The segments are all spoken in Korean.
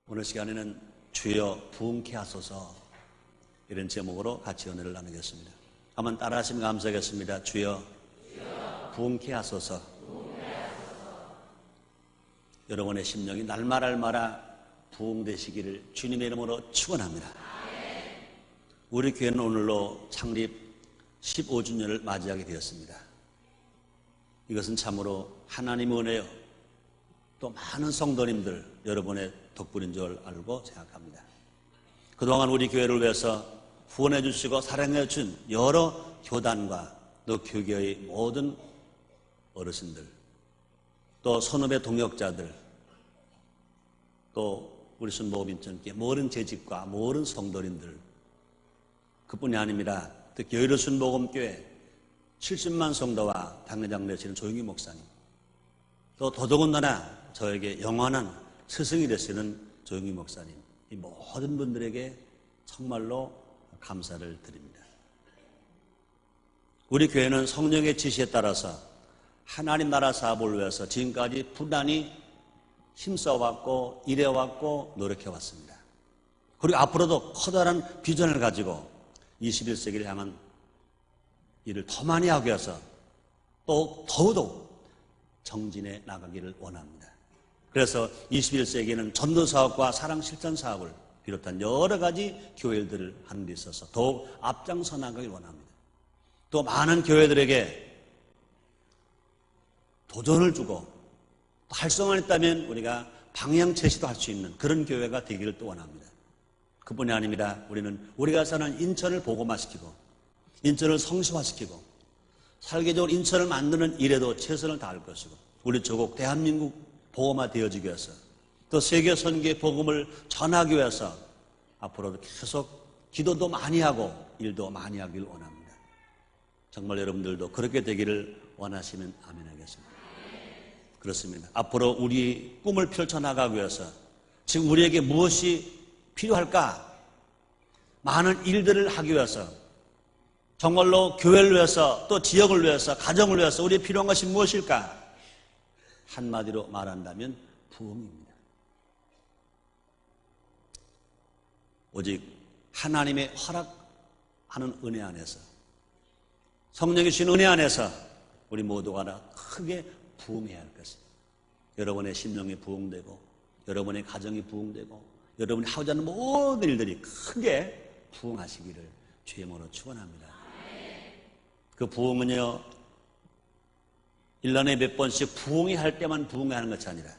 오늘 시간에는 주여 부흥케 하소서 이런 제목으로 같이 은혜를 나누겠습니다. 한번 따라하시면 감사하겠습니다. 주여 부흥케 하소서. 여러분의 심령이 날마다 부흥되시기를 주님의 이름으로 축원합니다. 우리 교회는 오늘로 창립 15주년을 맞이하게 되었습니다. 이것은 참으로 하나님의 은혜요, 또 많은 성도님들 여러분의 덕분인 줄 알고 생각합니다. 그동안 우리 교회를 위해서 후원해 주시고 사랑해 준 여러 교단과 또 교계의 모든 어르신들, 또 선후배 동역자들, 또 우리 순복음인천교회 모든 재직과 모든 성도님들, 그뿐이 아닙니다. 특히 여의도 순복음교회 70만 성도와 당회장 되시는 조영기 목사님, 또 더더군다나 저에게 영원한 스승이 되시는 조영기 목사님, 이 모든 분들에게 정말로 감사를 드립니다. 우리 교회는 성령의 지시에 따라서 하나님 나라 사업을 위해서 지금까지 부단히 힘써왔고 일해왔고 노력해왔습니다. 그리고 앞으로도 커다란 비전을 가지고 21세기를 향한 일을 더 많이 하기 위해서 또 더더욱 정진해 나가기를 원합니다. 그래서 21세기에는 전도사업과 사랑실천사업을 비롯한 여러 가지 교회들을 하는 데 있어서 더욱 앞장서 나가길 원합니다. 또 많은 교회들에게 도전을 주고 활성화를 했다면 우리가 방향 제시도 할 수 있는 그런 교회가 되기를 또 원합니다. 그뿐이 아닙니다. 우리는 우리가 사는 인천을 복음화시키고 인천을 성시화시키고 설계적으로 인천을 만드는 일에도 최선을 다할 것이고 우리 조국 대한민국 복음화 되어지기 위해서 또 세계 선교의 복음을 전하기 위해서 앞으로도 계속 기도도 많이 하고 일도 많이 하길 원합니다. 정말 여러분들도 그렇게 되기를 원하시면 아멘 하겠습니다. 그렇습니다. 앞으로 우리 꿈을 펼쳐나가기 위해서 지금 우리에게 무엇이 필요할까? 많은 일들을 하기 위해서 정말로 교회를 위해서 또 지역을 위해서 가정을 위해서 우리의 필요한 것이 무엇일까? 한마디로 말한다면 부흥입니다. 오직 하나님의 허락하는 은혜 안에서 성령이 주신 은혜 안에서 우리 모두가 다 크게 부흥해야 할 것입니다. 여러분의 심령이 부흥되고 여러분의 가정이 부흥되고 여러분이 하고자 하는 모든 일들이 크게 부흥하시기를 주의 이름으로 축원합니다. 그 부흥은요 1년에 몇 번씩 부흥이 할 때만 부흥하는 것이 아니라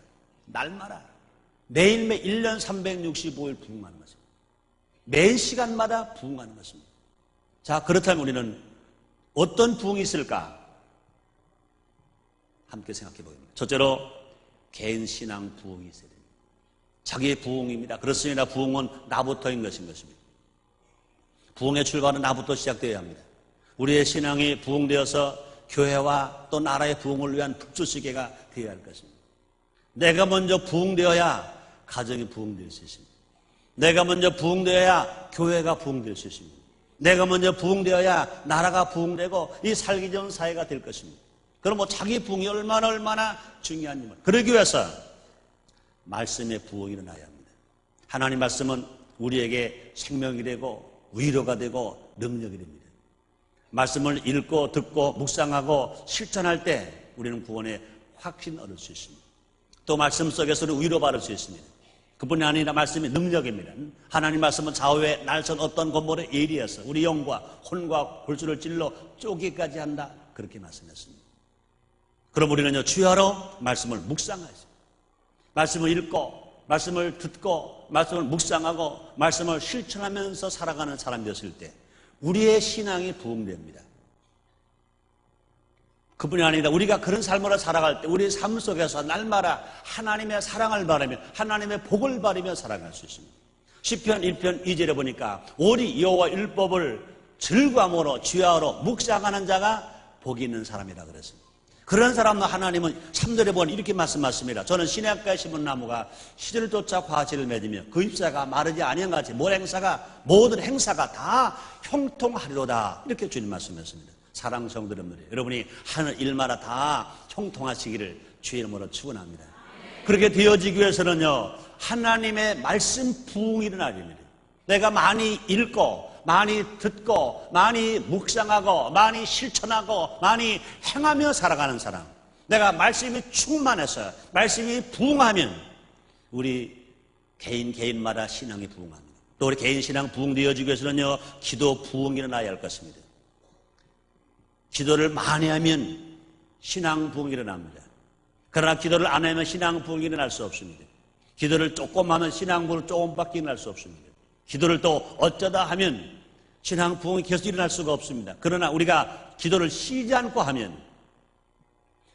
날마다 매일매일 1년 365일 부흥하는 것입니다. 매 시간마다 부흥하는 것입니다. 자, 그렇다면 우리는 어떤 부흥이 있을까? 함께 생각해 보겠습니다. 첫째로 개인 신앙 부흥이 있어야 됩니다. 자기의 부흥입니다. 그렇습니다. 부흥은 나부터인 것입니다. 부흥의 출발은 나부터 시작되어야 합니다. 우리의 신앙이 부흥되어서 교회와 또 나라의 부흥을 위한 북조시계가 되어야 할 것입니다. 내가 먼저 부흥되어야 가정이 부흥될 수 있습니다. 내가 먼저 부흥되어야 교회가 부흥될 수 있습니다. 내가 먼저 부흥되어야 나라가 부흥되고 이 살기 좋은 사회가 될 것입니다. 그럼 자기 부흥이 얼마나 중요한지 그러기 위해서 말씀의 부흥이 일어나야 합니다. 하나님 말씀은 우리에게 생명이 되고 위로가 되고 능력이 됩니다. 말씀을 읽고 듣고 묵상하고 실천할 때 우리는 구원의 확신 얻을 수 있습니다. 또 말씀 속에서는 위로받을 수 있습니다. 그뿐이 아니라 말씀이 능력입니다. 하나님 말씀은 좌우에 날선 어떤 건물에 예리해서 우리 영과 혼과 골수를 찔러 쪼개기까지 한다. 그렇게 말씀했습니다. 그럼 우리는요 주야로 말씀을 묵상하죠. 말씀을 읽고 말씀을 듣고 말씀을 묵상하고 말씀을 실천하면서 살아가는 사람이 되었을 때 우리의 신앙이 부흥됩니다. 그뿐이 아니라 우리가 그런 삶으로 살아갈 때 우리의 삶 속에서 날마다 하나님의 사랑을 바라며 하나님의 복을 바라며 살아갈 수 있습니다. 시편 1편 2절에 보니까 오리 여호와 율법을 즐거움으로 주야로 묵상하는 자가 복이 있는 사람이라 그랬습니다. 그런 사람도 하나님은 3절에 보니 이렇게 말씀하십니다. 저는 시냇가에 심은 나무가 시절을 쫓아 과실을 맺으며 그 잎사가 마르지 아니한 같이 모든 행사가 다 형통하리로다. 이렇게 주님 말씀하셨습니다. 사랑 성도 여러분들이 여러분이 하는 일마다 다 형통하시기를 주의 이름으로 축원합니다. 그렇게 되어지기 위해서는요, 하나님의 말씀 부흥이 일어나야 됩니다. 내가 많이 읽고 많이 듣고 많이 묵상하고 많이 실천하고 많이 행하며 살아가는 사람, 내가 말씀이 충만해서 말씀이 부흥하면 우리 개인마다 신앙이 부흥합니다. 또 우리 개인 신앙 부흥되어지기 위해서는요, 기도 부흥이 일어나야 할 것입니다. 기도를 많이 하면 신앙 부흥이 일어납니다. 그러나 기도를 안 하면 신앙 부흥이 일어날 수 없습니다. 기도를 조금 하면 신앙 부흥은 조금밖에 일어날 수 없습니다. 기도를 또 어쩌다 하면 신앙 부흥이 계속 일어날 수가 없습니다. 그러나 우리가 기도를 쉬지 않고 하면,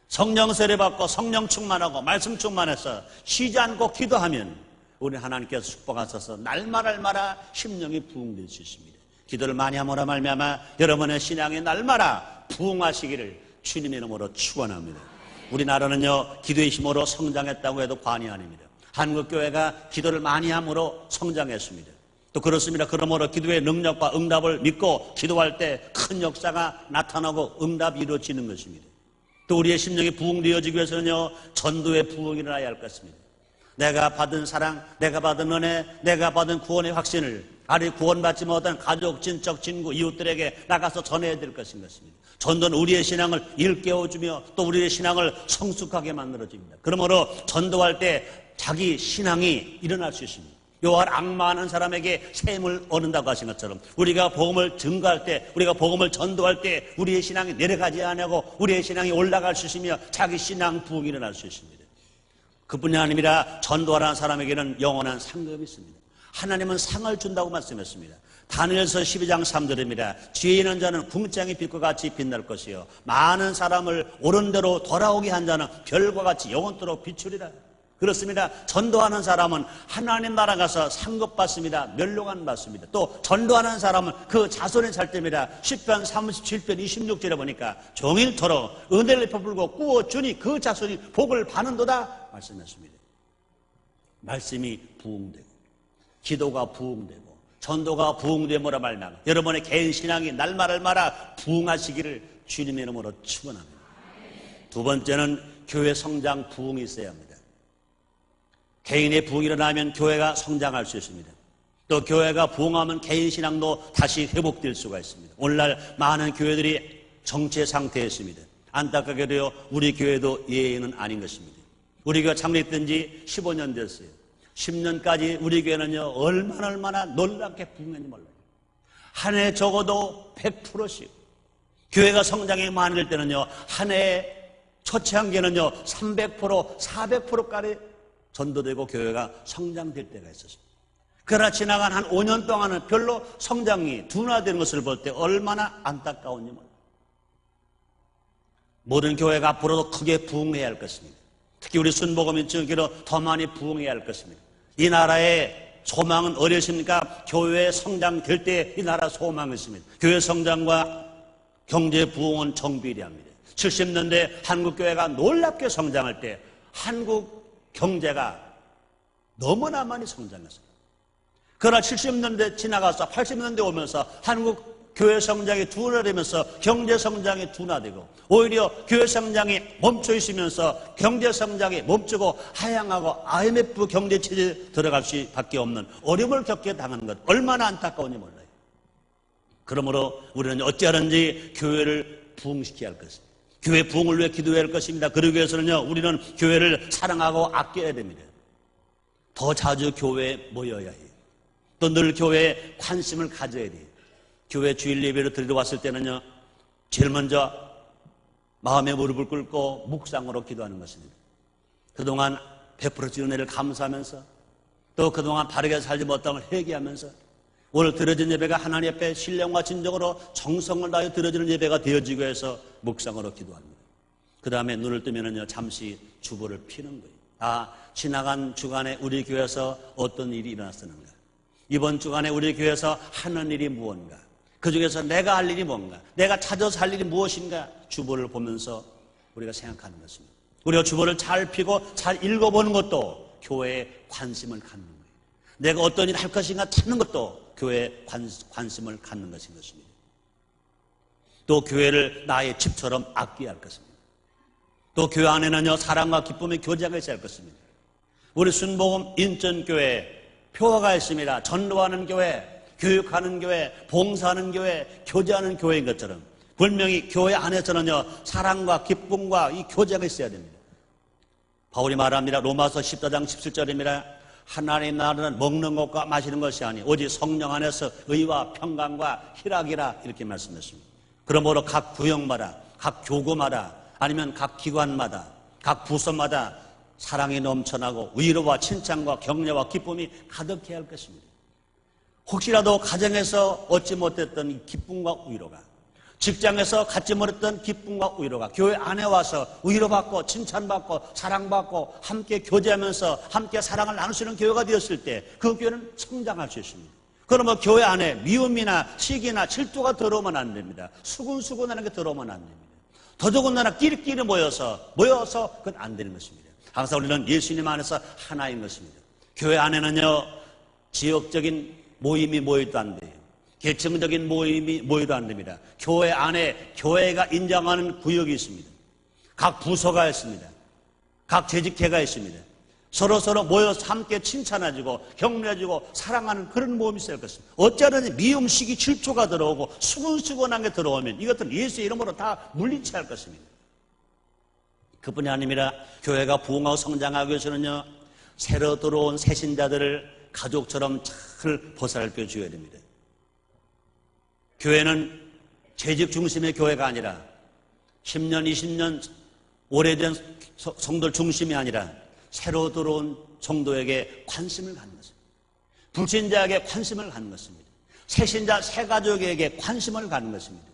성령 세례 받고 성령 충만하고 말씀 충만해서 쉬지 않고 기도하면 우리는 하나님께서 축복하셔서 날마다 심령이 부흥될 수 있습니다. 기도를 많이 함으로 말미암아 여러분의 신앙이 날마다 부흥하시기를 주님의 이름으로 축원합니다. 우리나라는요, 기도의 힘으로 성장했다고 해도 과언이 아닙니다. 한국교회가 기도를 많이 함으로 성장했습니다. 또 그렇습니다. 그러므로 기도의 능력과 응답을 믿고 기도할 때 큰 역사가 나타나고 응답이 이루어지는 것입니다. 또 우리의 심령이 부흥되어지기 위해서는요, 전도의 부흥이 일어나야 할 것입니다. 내가 받은 사랑, 내가 받은 은혜, 내가 받은 구원의 확신을 아직 구원받지 못한 가족, 친척, 친구, 이웃들에게 나가서 전해야 될 것인 것입니다. 전도는 우리의 신앙을 일깨워주며 또 우리의 신앙을 성숙하게 만들어줍니다. 그러므로 전도할 때 자기 신앙이 일어날 수 있습니다. 요한 악마하는 사람에게 샘을 얻는다고 하신 것처럼 우리가 복음을 증거할 때, 우리가 복음을 전도할 때 우리의 신앙이 내려가지 않고 우리의 신앙이 올라갈 수 있으며 자기 신앙 부흥이 일어날 수 있습니다. 그뿐이 아니라 전도하라는 사람에게는 영원한 상급이 있습니다. 하나님은 상을 준다고 말씀했습니다. 다니엘서 12장 3절입니다. 지혜 있는 자는 궁창의 빛과 같이 빛날 것이요 많은 사람을 옳은 대로 돌아오게 한 자는 별과 같이 영원토록 비추리라. 그렇습니다. 전도하는 사람은 하나님 나라 가서 상급 받습니다. 멸롱안 받습니다. 또 전도하는 사람은 그 자손이 살 때입니다. 시편 37편 26절에 보니까 종일토록 은혜를 베풀고 꾸어주니 그 자손이 복을 받는도다 말씀했습니다. 말씀이 부흥되고 기도가 부흥되고 전도가 부흥됨으로 말미암아 여러분의 개인 신앙이 날마다 부흥하시기를 주님의 이름으로 축원합니다. 두 번째는 교회 성장 부흥이 있어야 합니다. 개인의 부흥이 일어나면 교회가 성장할 수 있습니다. 또 교회가 부흥하면 개인 신앙도 다시 회복될 수가 있습니다. 오늘날 많은 교회들이 정체 상태에 있습니다. 안타깝게도요, 우리 교회도 예외는 아닌 것입니다. 우리 교회 창립된 지 15년 됐어요. 10년까지 우리 교회는요, 얼마나 놀랍게 부흥했는지 몰라요. 한 해 적어도 100%씩. 교회가 성장이 많이 될 때는요, 한 해 초창기에는요, 300%, 400%까지 전도되고 교회가 성장될 때가 있었습니다. 그러나 지나간 한 5년 동안은 별로 성장이 둔화되는 것을 볼 때 얼마나 안타까운지 몰라요. 모든 교회가 앞으로도 크게 부흥해야 할 것입니다. 특히 우리 순복음인증기로 더 많이 부흥해야 할 것입니다. 이 나라의 소망은 어디십니까? 교회 성장될 때 이 나라 소망이 있습니다. 교회 성장과 경제 부흥은 정비례합니다. 70년대 한국교회가 놀랍게 성장할 때 한국 경제가 너무나 많이 성장했어요. 그러나 70년대 지나가서 80년대 오면서 한국 교회 성장이 둔화되면서 경제 성장이 둔화되고 오히려 교회 성장이 멈춰 있으면서 경제 성장이 멈추고 하향하고 IMF 경제 체제에 들어갈 수밖에 없는 어려움을 겪게 당하는 것 얼마나 안타까운지 몰라요. 그러므로 우리는 어찌하든지 교회를 부흥시켜야 할 것입니다. 교회 부흥을 위해 기도해야 할 것입니다. 그러기 위해서는요, 우리는 교회를 사랑하고 아껴야 됩니다. 더 자주 교회에 모여야 해요. 또 늘 교회에 관심을 가져야 돼요. 교회 주일 예배를 드리러 왔을 때는요, 제일 먼저 마음의 무릎을 꿇고 묵상으로 기도하는 것입니다. 그동안 베풀어진 은혜를 감사하면서 또 그동안 바르게 살지 못한 걸 회개하면서 오늘 드려진 예배가 하나님 앞에 신령과 진정으로 정성을 다해 드려지는 예배가 되어지기 위해서 묵상으로 기도합니다. 그 다음에 눈을 뜨면은요, 잠시 주보를 피는 거예요. 지나간 주간에 우리 교회에서 어떤 일이 일어났었는가? 이번 주간에 우리 교회에서 하는 일이 무언가? 그 중에서 내가 할 일이 뭔가? 내가 찾아서 할 일이 무엇인가? 주보를 보면서 우리가 생각하는 것입니다. 우리가 주보를 잘 피고 잘 읽어보는 것도 교회에 관심을 갖는 거예요. 내가 어떤 일을 할 것인가 찾는 것도 교회에 관심을 갖는 것인 것입니다. 또 교회를 나의 집처럼 아껴야 할 것입니다. 또 교회 안에는요, 사랑과 기쁨의 교제가 있어야 할 것입니다. 우리 순복음 인천교회 표어가 있습니다. 전도하는 교회, 교육하는 교회, 봉사하는 교회, 교제하는 교회인 것처럼 분명히 교회 안에서는요, 사랑과 기쁨과 이 교제가 있어야 됩니다. 바울이 말합니다. 로마서 14장 17절입니다. 하나님 나라는 먹는 것과 마시는 것이 아니 오직 성령 안에서 의와 평강과 희락이라 이렇게 말씀했습니다. 그러므로 각 구역마다, 각 교구마다, 아니면 각 기관마다, 각 부서마다 사랑이 넘쳐나고 위로와 칭찬과 격려와 기쁨이 가득해야 할 것입니다. 혹시라도 가정에서 얻지 못했던 이 기쁨과 위로가, 직장에서 갖지 못했던 기쁨과 위로가 교회 안에 와서 위로받고 칭찬받고 사랑받고 함께 교제하면서 함께 사랑을 나눌 수 있는 교회가 되었을 때 그 교회는 성장할 수 있습니다. 그러면 교회 안에 미움이나 시기나 질투가 들어오면 안 됩니다. 수군수군하는 게 들어오면 안 됩니다. 더더군다나 끼리끼리 모여서 그건 안 되는 것입니다. 항상 우리는 예수님 안에서 하나인 것입니다. 교회 안에는요, 지역적인 모임이 모여도 안 돼요. 계층적인 모임이 모여도 안 됩니다. 교회 안에 교회가 인정하는 구역이 있습니다. 각 부서가 있습니다. 각 재직회가 있습니다. 서로 모여서 함께 칭찬해주고 격려해주고 사랑하는 그런 모임이 있어야 할 것입니다. 어찌하든지 미움, 시기, 질투가 들어오고 수근수근한 게 들어오면 이것들은 예수의 이름으로 다 물리쳐야 할 것입니다. 그뿐이 아닙니다. 교회가 부흥하고 성장하기 위해서는요, 새로 들어온 새신자들을 가족처럼 잘 보살펴 줘야 됩니다. 교회는 재직 중심의 교회가 아니라 10년, 20년 오래된 성도들 중심이 아니라 새로 들어온 성도에게 관심을 갖는 것입니다. 불신자에게 관심을 갖는 것입니다. 새신자, 새가족에게 관심을 갖는 것입니다.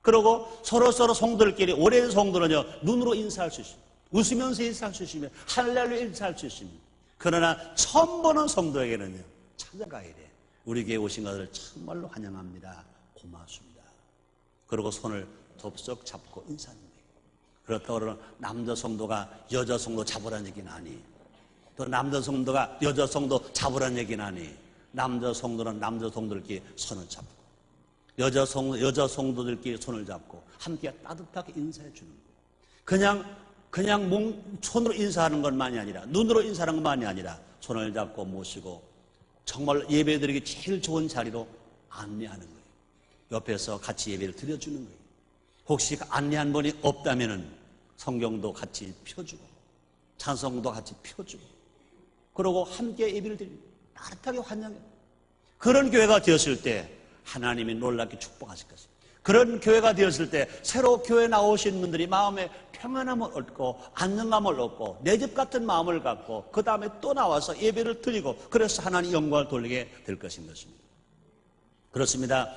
그리고 서로 성도들끼리 오래된 성도는요, 눈으로 인사할 수 있습니다. 웃으면서 인사할 수 있습니다. 할렐루야 인사할 수 있습니다. 그러나 처음 보는 성도에게는요, 찾아가야 돼. 우리 교회 오신 것을 정말로 환영합니다. 고맙습니다. 그리고 손을 덥석 잡고 인사하는 거예요. 그렇다고 그러면 남자 성도가 여자 성도 잡으라는 얘기는 아니. 또 남자 성도가 여자 성도 잡으라는 얘기는 아니. 남자 성도는 남자 성도들끼리 손을 잡고 여자 성도들끼리 손을 잡고 함께 따뜻하게 인사해 주는 거예요. 그냥 손으로 인사하는 것만이 아니라 눈으로 인사하는 것만이 아니라 손을 잡고 모시고 정말 예배드리기 제일 좋은 자리로 안내하는 거예요. 옆에서 같이 예배를 드려주는 거예요. 혹시 안내한 분이 없다면은 성경도 같이 펴주고 찬송도 같이 펴주고 그러고 함께 예배를 드리고 따뜻하게 환영해요. 그런 교회가 되었을 때 하나님이 놀랍게 축복하실 것입니다. 그런 교회가 되었을 때 새로 교회 나오신 분들이 마음에 평안함을 얻고 안정감을 얻고 내 집 같은 마음을 갖고 그 다음에 또 나와서 예배를 드리고 그래서 하나님 영광을 돌리게 될 것입니다. 그렇습니다.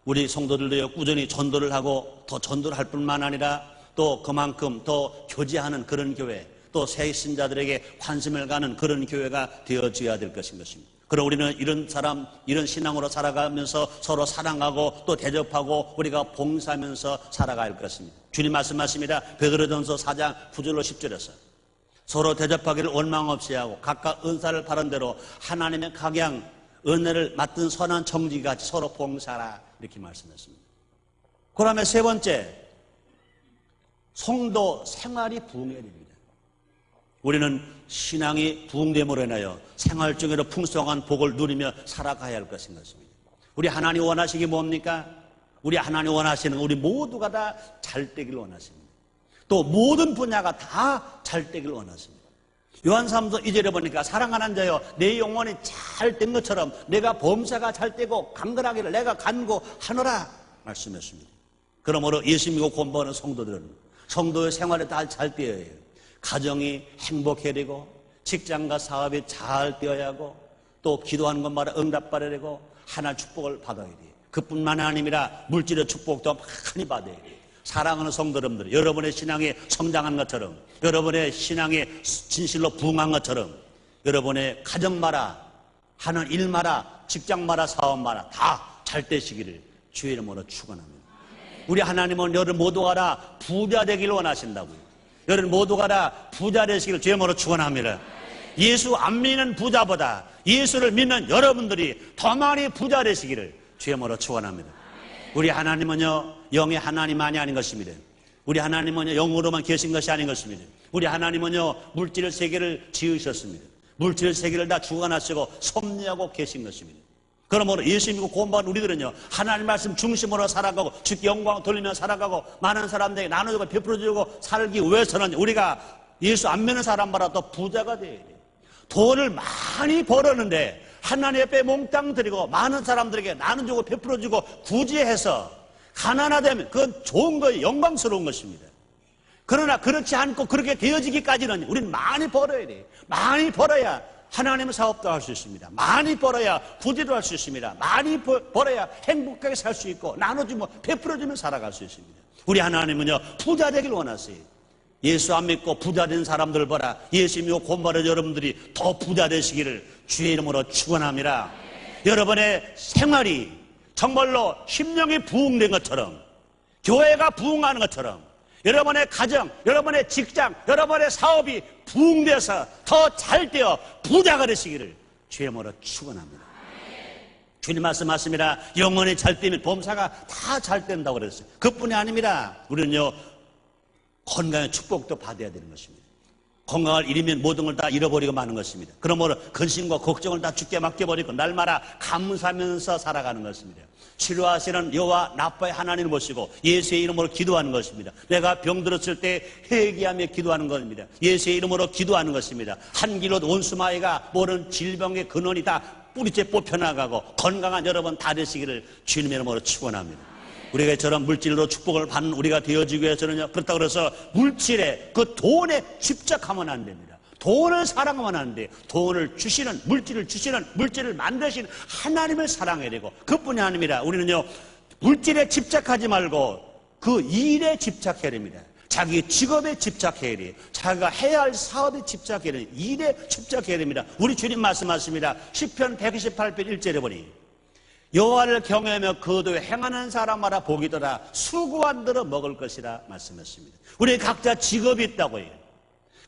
우리 성도들도 꾸준히 전도를 하고 더 전도를 할 뿐만 아니라 또 그만큼 더 교제하는 그런 교회, 또 새 신자들에게 관심을 가는 그런 교회가 되어줘야 될 것입니다. 그럼 우리는 이런 신앙으로 살아가면서 서로 사랑하고 또 대접하고 우리가 봉사하면서 살아갈 것입니다. 주님 말씀하십니다. 베드로전서 4장 9절로 10절에서 서로 대접하기를 원망 없이 하고 각각 은사를 바른 대로 하나님의 각양 은혜를 맡은 선한 청지같이 서로 봉사하라 이렇게 말씀했습니다. 그 다음에 세 번째, 성도 생활이 부흥해야 됩니다. 우리는 신앙이 부흥됨으로 인하여 생활 중에도 풍성한 복을 누리며 살아가야 할 것인 것입니다. 우리 하나님 원하시기 뭡니까? 우리 하나님 원하시는 우리 모두가 다 잘 되기를 원하십니다. 또 모든 분야가 다 잘 되기를 원하십니다. 요한사도서 2절에 보니까 사랑하는 자여 내 영혼이 잘 된 것처럼 내가 범사가 잘 되고 강건하기를 내가 간구하노라 말씀했습니다. 그러므로 예수 믿고 공부하는 성도들은 성도의 생활에 다 잘 되어야 해요. 가정이 행복해야 되고 직장과 사업이 잘 되어야 하고 또 기도하는 것마다 응답받아야 되고 하나님의 축복을 받아야 돼요. 그뿐만 아니라 물질의 축복도 많이 받아야 돼요. 사랑하는 성도 여러분들, 여러분의 신앙이 성장한 것처럼 여러분의 신앙이 진실로 부흥한 것처럼 여러분의 가정마다 하는 일마다 직장마다 사업마다 다 잘 되시기를 주의 이름으로 축원합니다. 우리 하나님은 여러분 모두가 다 부자 되기를 원하신다고요. 여러분 모두가 다 부자 되시기를 주의 이름으로 축원합니다. 예수 안 믿는 부자보다 예수를 믿는 여러분들이 더 많이 부자 되시기를 주의 이름으로 축원합니다. 우리 하나님은요 영의 하나님만이 아닌 것입니다. 우리 하나님은요 영으로만 계신 것이 아닌 것입니다. 우리 하나님은요 물질 세계를 지으셨습니다. 물질 세계를 다 주관하시고 섭리하고 계신 것입니다. 그러므로 예수 믿고 구원받은 우리들은요, 하나님 말씀 중심으로 살아가고 주께 영광 돌리며 살아가고 많은 사람들에게 나눠주고 베풀어주고 살기 위해서는 우리가 예수 안 믿는 사람보다 더 부자가 돼야 돼요. 돈을 많이 벌었는데 하나님 앞에 몽땅 드리고 많은 사람들에게 나눠주고 베풀어주고 구제해서 가난하다면 그건 좋은 거예요. 영광스러운 것입니다. 그러나 그렇지 않고 그렇게 되어지기까지는 우리는 많이 벌어야 돼요. 많이 벌어야 하나님의 사업도 할 수 있습니다. 많이 벌어야 구제도 할 수 있습니다. 많이 벌어야 행복하게 살 수 있고 나눠주면 베풀어주면 살아갈 수 있습니다. 우리 하나님은요, 부자 되길 원하세요. 예수 안 믿고 부자 된 사람들 보라. 예수 믿고 구원받은 여러분들이 더 부자 되시기를 주의 이름으로 축원합니다. 여러분의 생활이 정말로 심령이 부흥된 것처럼, 교회가 부흥하는 것처럼, 여러분의 가정, 여러분의 직장, 여러분의 사업이 부흥되어서 더 잘 되어 부자가 되시기를 주의 이름으로 축원합니다. 주님 말씀하십니다. 영혼이 잘 되면 범사가 다 잘 된다고 그랬어요. 그뿐이 아닙니다. 우리는요, 건강의 축복도 받아야 되는 것입니다. 건강을 잃으면 모든 걸 다 잃어버리고 마는 것입니다. 그러므로 근심과 걱정을 다 주께 맡겨버리고 날마다 감사하면서 살아가는 것입니다. 치료하시는 여호와 나파의 하나님을 모시고 예수의 이름으로 기도하는 것입니다. 내가 병들었을 때 회개하며 기도하는 것입니다. 예수의 이름으로 기도하는 것입니다. 한 길로 원수마귀가 모든 질병의 근원이 다 뿌리째 뽑혀나가고 건강한 여러분 다 되시기를 주님의 이름으로 축원합니다. 우리가 이처럼 물질로 축복을 받는 우리가 되어지기 위해서는요, 그렇다고 해서 물질에 그 돈에 집착하면 안 됩니다. 돈을 사랑하면 안 돼요. 돈을 주시는, 물질을 주시는, 물질을 만드시는 하나님을 사랑해야 되고, 그뿐이 아닙니다. 우리는요, 물질에 집착하지 말고 그 일에 집착해야 됩니다. 자기 직업에 집착해야 돼요. 자기가 해야 할 사업에 집착해야 돼요. 일에 집착해야 됩니다. 우리 주님 말씀하십니다. 시편 128편 1절에 보니 여호와를 경외하며 거두에 행하는 사람마다 복이더라. 수고한 대로 먹을 것이라 말씀했습니다. 우리 각자 직업이 있다고 해요.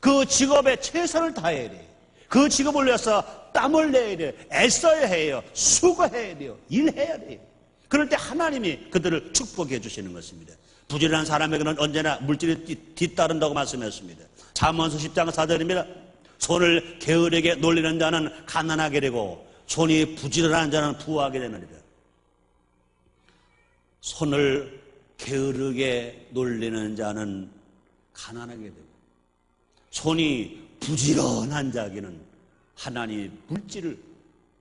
그 직업에 최선을 다해야 돼요. 그 직업을 위해서 땀을 내야 돼요. 애써야 해요. 수고해야 돼요. 일해야 돼요. 그럴 때 하나님이 그들을 축복해 주시는 것입니다. 부지런한 사람에게는 언제나 물질이 뒤따른다고 말씀했습니다. 잠언서 10장 4절입니다. 손을 게으르게 놀리는 자는 가난하게 되고 손이 부지런한 자는 부하게 되느니라. 손을 게으르게 놀리는 자는 가난하게 되고 손이 부지런한 자에게는 하나님이 물질을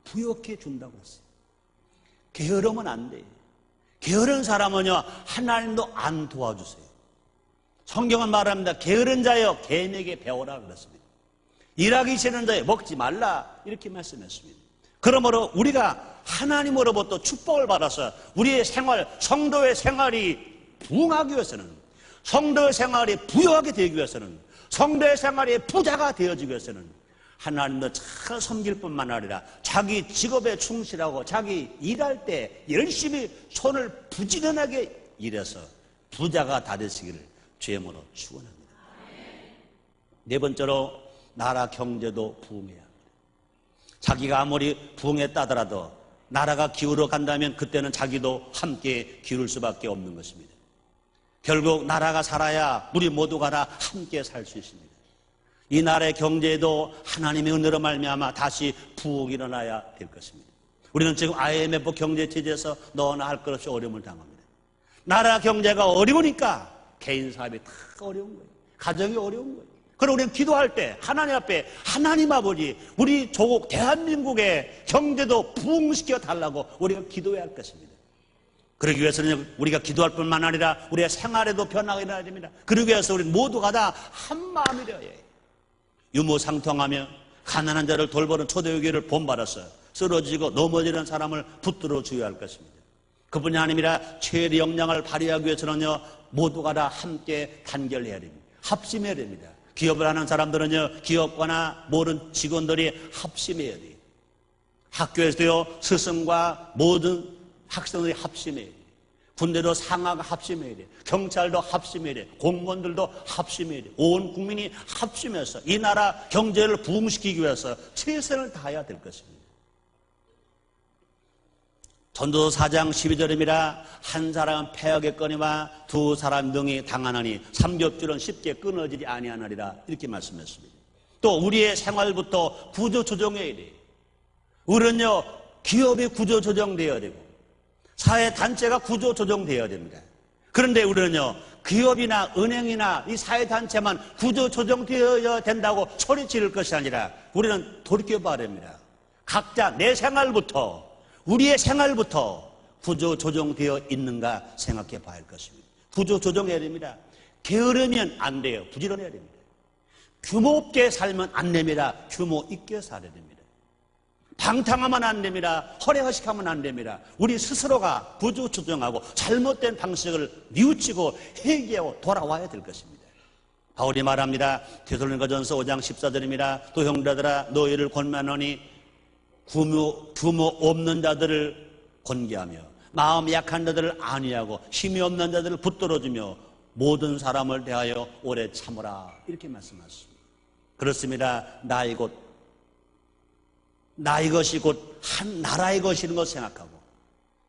부욕해 준다고 했어요. 게으르면 안 돼요. 게으른 사람은요, 하나님도 안 도와주세요. 성경은 말합니다. 게으른 자여 개인에게 배우라 그랬습니다. 일하기 싫은 자여 먹지 말라 이렇게 말씀했습니다. 그러므로 우리가 하나님으로부터 축복을 받아서 우리의 생활, 성도의 생활이 부흥하기 위해서는, 성도의 생활이 부유하게 되기 위해서는, 성도의 생활이 부자가 되어지기 위해서는 하나님도 잘 섬길 뿐만 아니라 자기 직업에 충실하고 자기 일할 때 열심히 손을 부지런하게 일해서 부자가 다 되시기를 주의 이름으로 축원합니다. 네 번째로 나라 경제도 부흥해야 합니다. 자기가 아무리 부흥했다더라도 나라가 기울어 간다면 그때는 자기도 함께 기울 수밖에 없는 것입니다. 결국 나라가 살아야 우리 모두가 다 함께 살 수 있습니다. 이 나라의 경제에도 하나님의 은혜로 말미암아 다시 부흥이 일어나야 될 것입니다. 우리는 지금 IMF 경제 체제에서 너나 할 것 없이 어려움을 당합니다. 나라 경제가 어려우니까 개인 사업이 다 어려운 거예요. 가정이 어려운 거예요. 그럼 우리는 기도할 때 하나님 앞에 하나님 아버지 우리 조국 대한민국의 경제도 부흥시켜 달라고 우리가 기도해야 할 것입니다. 그러기 위해서는 우리가 기도할 뿐만 아니라 우리의 생활에도 변화가 일어나야 됩니다. 그러기 위해서 우리 모두가 다 한 마음이 되어야 해요. 유무상통하며 가난한 자를 돌보는 초대교회를 본받아서 쓰러지고 넘어지는 사람을 붙들어 줘야 할 것입니다. 그뿐이 아니라 최대 역량을 발휘하기 위해서는요, 모두가 다 함께 단결해야 됩니다. 합심해야 됩니다. 기업을 하는 사람들은요, 기업가나 모든 직원들이 합심해야 돼요. 학교에서요, 스승과 모든 학생들이 합심해야 돼요. 군대도 상하가 합심해야 돼요. 경찰도 합심해야 돼요. 공무원들도 합심해야 돼요. 온 국민이 합심해서 이 나라 경제를 부흥시키기 위해서 최선을 다해야 될 것입니다. 전도서 4장 12절입니다. 한 사람은 패하겠거니와 두 사람 능히 당하나니 삼겹줄은 쉽게 끊어지지 아니하느니라 이렇게 말씀했습니다. 또 우리의 생활부터 구조 조정해야 돼요. 우리는요, 기업이 구조 조정되어야 되고 사회단체가 구조 조정되어야 됩니다. 그런데 우리는요, 기업이나 은행이나 이 사회단체만 구조 조정되어야 된다고 소리 지를 것이 아니라 우리는 돌이켜봐야 됩니다. 각자 내 생활부터, 우리의 생활부터 구조 조정되어 있는가 생각해 봐야 할 것입니다. 구조 조정해야 됩니다. 게으르면 안 돼요. 부지런해야 됩니다. 규모 없게 살면 안 됩니다. 규모 있게 살아야 됩니다. 방탕하면 안 됩니다. 허례허식하면 안 됩니다. 우리 스스로가 구조 조정하고 잘못된 방식을 뉘우치고 회개하고 돌아와야 될 것입니다. 바울이 말합니다. 데살로니가전서 5장 14절입니다. 또 형제들아 너희를 권면하노니 규모 없는 자들을 권계하며 마음 약한 자들을 안위하고 힘이 없는 자들을 붙들어주며 모든 사람을 대하여 오래 참으라. 이렇게 말씀하셨습니다. 그렇습니다. 나의 것이 곧 한 나라의 것이라는 것 생각하고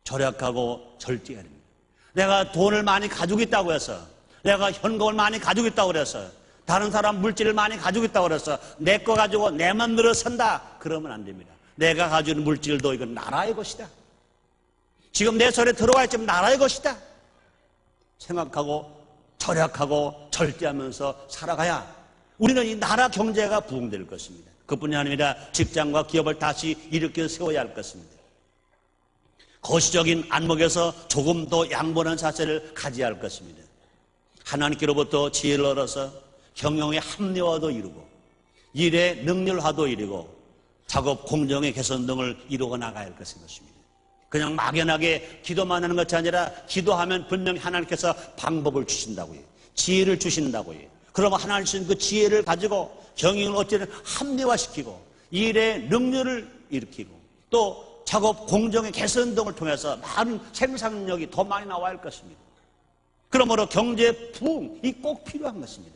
절약하고 절제해야 됩니다. 내가 돈을 많이 가지고 있다고 해서, 내가 현금을 많이 가지고 있다고 해서, 다른 사람 물질을 많이 가지고 있다고 해서 내 거 가지고 내 맘대로 산다, 그러면 안 됩니다. 내가 가지고 있는 물질도 이건 나라의 것이다. 지금 내 손에 들어와 있지만 나라의 것이다 생각하고 절약하고 절제하면서 살아가야 우리는 이 나라 경제가 부흥될 것입니다. 그뿐이 아닙니다. 직장과 기업을 다시 일으켜 세워야 할 것입니다. 거시적인 안목에서 조금 더 양보하는 자세를 가져야 할 것입니다. 하나님께로부터 지혜를 얻어서 경영의 합리화도 이루고 일의 능률화도 이루고 작업 공정의 개선 등을 이루어 나가야 할 것인 것입니다. 그냥 막연하게 기도만 하는 것이 아니라 기도하면 분명히 하나님께서 방법을 주신다고요. 지혜를 주신다고요. 그러면 하나님 주신 그 지혜를 가지고 경영을 어쨌든 합리화시키고 일의 능률을 일으키고 또 작업 공정의 개선 등을 통해서 많은 생산력이 더 많이 나와야 할 것입니다. 그러므로 경제 부흥이 꼭 필요한 것입니다.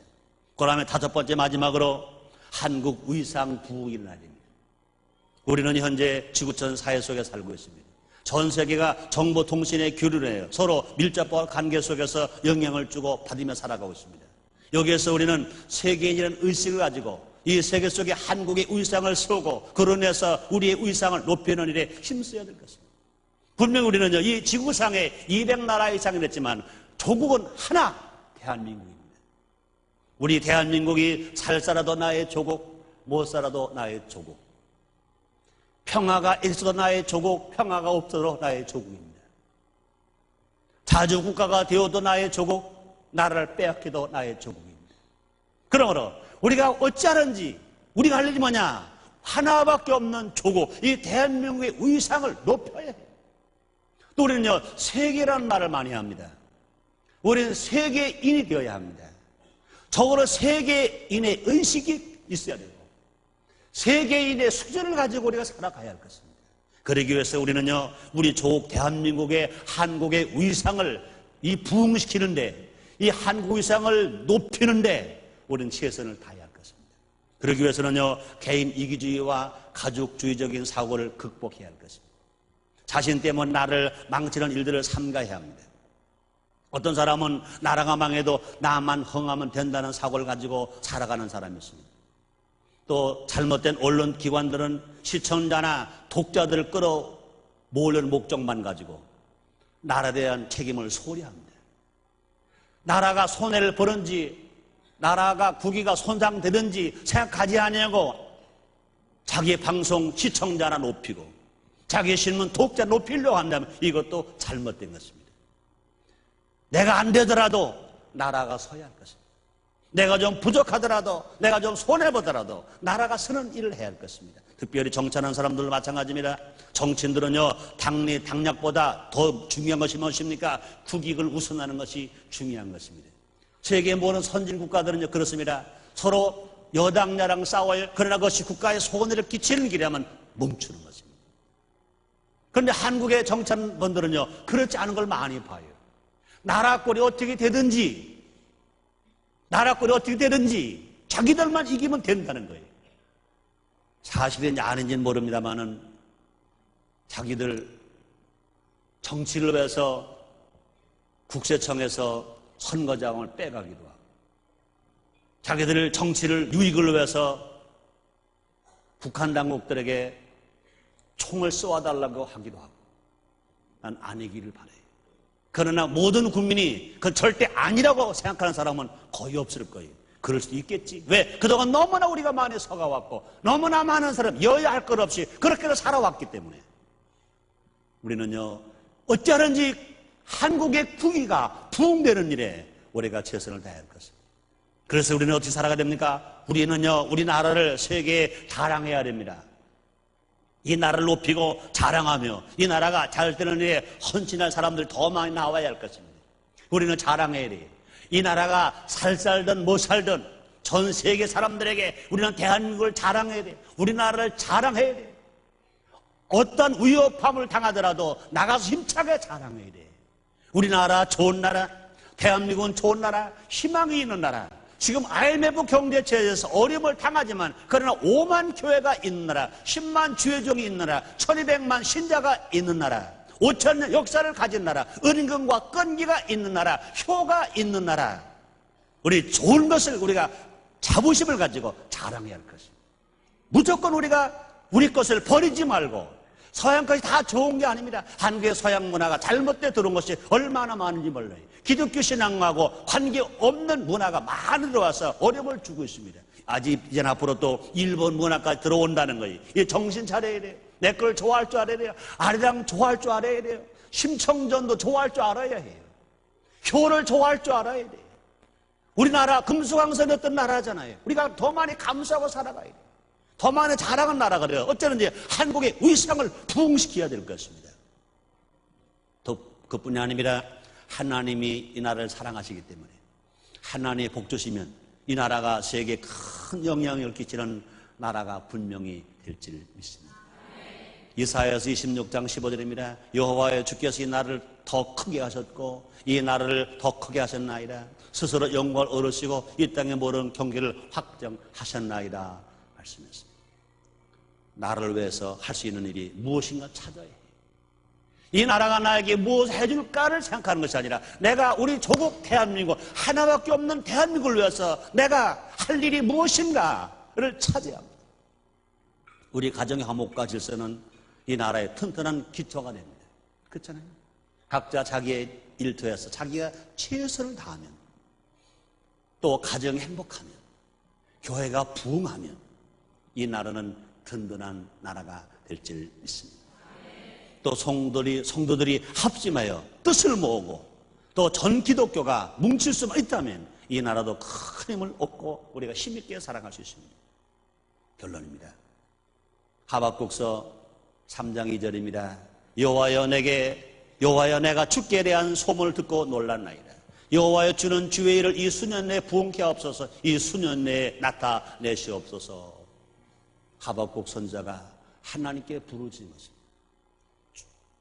그 다음에 다섯 번째 마지막으로 한국 의상 부흥이 일어나야 됩니다. 우리는 현재 지구촌 사회 속에 살고 있습니다. 전 세계가 정보통신의 교류를 서로 밀접한 관계 속에서 영향을 주고 받으며 살아가고 있습니다. 여기에서 우리는 세계인이라는 의식을 가지고 이 세계 속에 한국의 의상을 세우고 그러면서 우리의 의상을 높이는 일에 힘써야 될 것입니다. 분명히 우리는요, 이 지구상에 200나라 이상이 됐지만 조국은 하나, 대한민국입니다. 우리 대한민국이 잘 살아도 나의 조국, 못 살아도 나의 조국. 평화가 있어도 나의 조국, 평화가 없어도 나의 조국입니다. 자주국가가 되어도 나의 조국, 나라를 빼앗기도 나의 조국입니다. 그러므로 우리가 어찌하는지 우리가 할 일이 뭐냐? 하나밖에 없는 조국, 이 대한민국의 위상을 높여야 해요. 또 우리는요, 세계라는 말을 많이 합니다. 우리는 세계인이 되어야 합니다. 적어도 세계인의 의식이 있어야 되고 세계인의 수준을 가지고 우리가 살아가야 할 것입니다. 그러기 위해서 우리는요, 우리 조국 대한민국의 한국의 위상을 이 부흥시키는데, 이 한국 위상을 높이는데 우리는 최선을 다해야 할 것입니다. 그러기 위해서는요, 개인 이기주의와 가족주의적인 사고를 극복해야 할 것입니다. 자신 때문에 나를 망치는 일들을 삼가해야 합니다. 어떤 사람은 나라가 망해도 나만 흥하면 된다는 사고를 가지고 살아가는 사람이 있습니다. 또 잘못된 언론 기관들은 시청자나 독자들을 끌어모으려는 목적만 가지고 나라에 대한 책임을 소홀히 합니다. 나라가 손해를 보는지 나라가 국위가 손상되든지 생각하지 아니하고 자기 방송 시청자나 높이고 자기 신문 독자 높이려고 한다면 이것도 잘못된 것입니다. 내가 안 되더라도 나라가 서야 할 것입니다. 내가 좀 부족하더라도 내가 좀 손해보더라도 나라가 서는 일을 해야 할 것입니다. 특별히 정치하는 사람들도 마찬가지입니다. 정치인들은요, 당리 당략보다 더 중요한 것이 무엇입니까? 국익을 우선하는 것이 중요한 것입니다. 세계 모든 선진 국가들은요 그렇습니다. 서로 여당 야당 싸워요. 그러나 그것이 국가에 손해를 끼치는 길이라면 멈추는 것입니다. 그런데 한국의 정치하는 분들은요 그렇지 않은 걸 많이 봐요. 나라 꼴이 어떻게 되든지 자기들만 이기면 된다는 거예요. 사실인지 아닌지는 모릅니다만은 자기들 정치를 위해서 국세청에서 선거자금을 빼가기도 하고 자기들 정치를 유익을 위해서 북한 당국들에게 총을 쏘아달라고 하기도 하고, 난 아니기를 바라요. 그러나 모든 국민이 그건 절대 아니라고 생각하는 사람은 거의 없을 거예요. 그럴 수도 있겠지. 왜? 그동안 너무나 우리가 많이 서가왔고 너무나 많은 사람 여야 할 것 없이 그렇게 살아왔기 때문에 우리는요 어찌하든지 한국의 국위가 부흥되는 일에 우리가 최선을 다해야 할 것입니다. 그래서 우리는 어떻게 살아가야 됩니까? 우리는요 우리나라를 세계에 자랑해야 됩니다. 이 나라를 높이고 자랑하며 이 나라가 잘 되는 일에 헌신할 사람들 더 많이 나와야 할 것입니다. 우리는 자랑해야 돼요. 이 나라가 살든 못 살든 전 세계 사람들에게 우리는 대한민국을 자랑해야 돼요. 우리나라를 자랑해야 돼요. 어떤 위협함을 당하더라도 나가서 힘차게 자랑해야 돼요. 우리나라 좋은 나라, 대한민국은 좋은 나라, 희망이 있는 나라. 지금 IMF 경제체제에서 어려움을 당하지만 그러나 5만 교회가 있는 나라, 10만 주회종이 있는 나라, 1200만 신자가 있는 나라, 5000년 역사를 가진 나라, 은근과 끈기가 있는 나라, 효가 있는 나라. 우리 좋은 것을 우리가 자부심을 가지고 자랑해야 할 것입니다. 무조건 우리가 우리 것을 버리지 말고 서양 것이 다 좋은 게 아닙니다. 한국의 서양 문화가 잘못돼 들어온 것이 얼마나 많은지 몰라요. 기독교 신앙하고 관계없는 문화가 많이 들어와서 어려움을 주고 있습니다. 아직 이제 앞으로 또 일본 문화까지 들어온다는 거예요. 이 정신 차려야 돼요. 내 걸 좋아할 줄 알아야 돼요. 아리랑 좋아할 줄 알아야 돼요. 심청전도 좋아할 줄 알아야 해요. 효를 좋아할 줄 알아야 돼요. 우리나라 금수강선이었던 나라잖아요. 우리가 더 많이 감수하고 살아가야 돼요. 더 많이 자랑한 나라가 돼요. 어쩌는지 한국의 위상을 부흥시켜야 될 것입니다. 또 그뿐이 아닙니다. 하나님이 이 나라를 사랑하시기 때문에 하나님의 복 주시면 이 나라가 세계에 큰 영향력을 끼치는 나라가 분명히 될 줄 믿습니다. 이사야서 26장 15절입니다. 여호와여 주께서 이 나라를 더 크게 하셨고 이 나라를 더 크게 하셨나이다. 스스로 영광을 얻으시고 이 땅의 모든 경계를 확정하셨나이다 말씀했습니다. 나라를 위해서 할 수 있는 일이 무엇인가 찾아야 해요. 이 나라가 나에게 무엇을 해줄까를 생각하는 것이 아니라 내가 우리 조국 대한민국 하나밖에 없는 대한민국을 위해서 내가 할 일이 무엇인가를 찾아야 합니다. 우리 가정의 화목과 질서는 이 나라의 튼튼한 기초가 됩니다. 그렇잖아요. 각자 자기의 일터에서 자기가 최선을 다하면 또 가정이 행복하면 교회가 부흥하면 이 나라는 든든한 나라가 될 줄 믿습니다. 또 성도들이 합심하여 뜻을 모으고 또 전 기독교가 뭉칠 수만 있다면 이 나라도 큰 힘을 얻고 우리가 힘있게 살아갈 수 있습니다. 결론입니다. 하박국서 3장 2절입니다. 여호와여 내가 주께 대한 소문을 듣고 놀랐나이다. 여호와여 주는 주의 일을 이 수년 내에 부흥케 하옵소서. 이 수년 내에 나타내시옵소서. 하박국 선자가 하나님께 부르짖은 것입니다.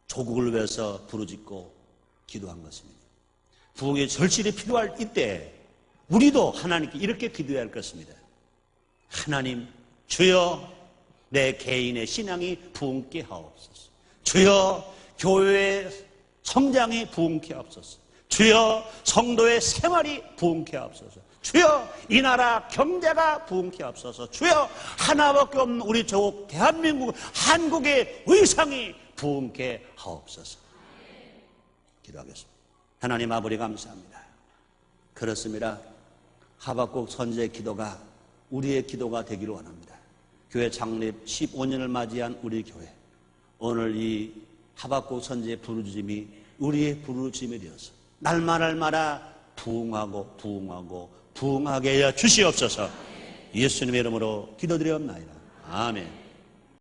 조국을 위해서 부르짖고 기도한 것입니다. 부흥의 절실히 필요할 이때 우리도 하나님께 이렇게 기도해야 할 것입니다. 하나님 주여 내 개인의 신앙이 부흥케 하옵소서. 주여 교회의 성장이 부흥케 하옵소서. 주여 성도의 생활이 부흥케 하옵소서. 주여 이 나라 경제가 부흥케 하옵소서. 주여 하나밖에 없는 우리 조국 대한민국 한국의 위상이 부흥케 하옵소서. 기도하겠습니다. 하나님 아버지 감사합니다. 그렇습니다. 하박국 선지의 기도가 우리의 기도가 되기를 원합니다. 교회 창립 15년을 맞이한 우리 교회, 오늘 이 하박국 선지의 부르짖음이 우리의 부르짖음이 되어서 날마다 부흥하고 부흥하게 하여 주시옵소서. 예수님의 이름으로 기도드리옵나이다. 아멘.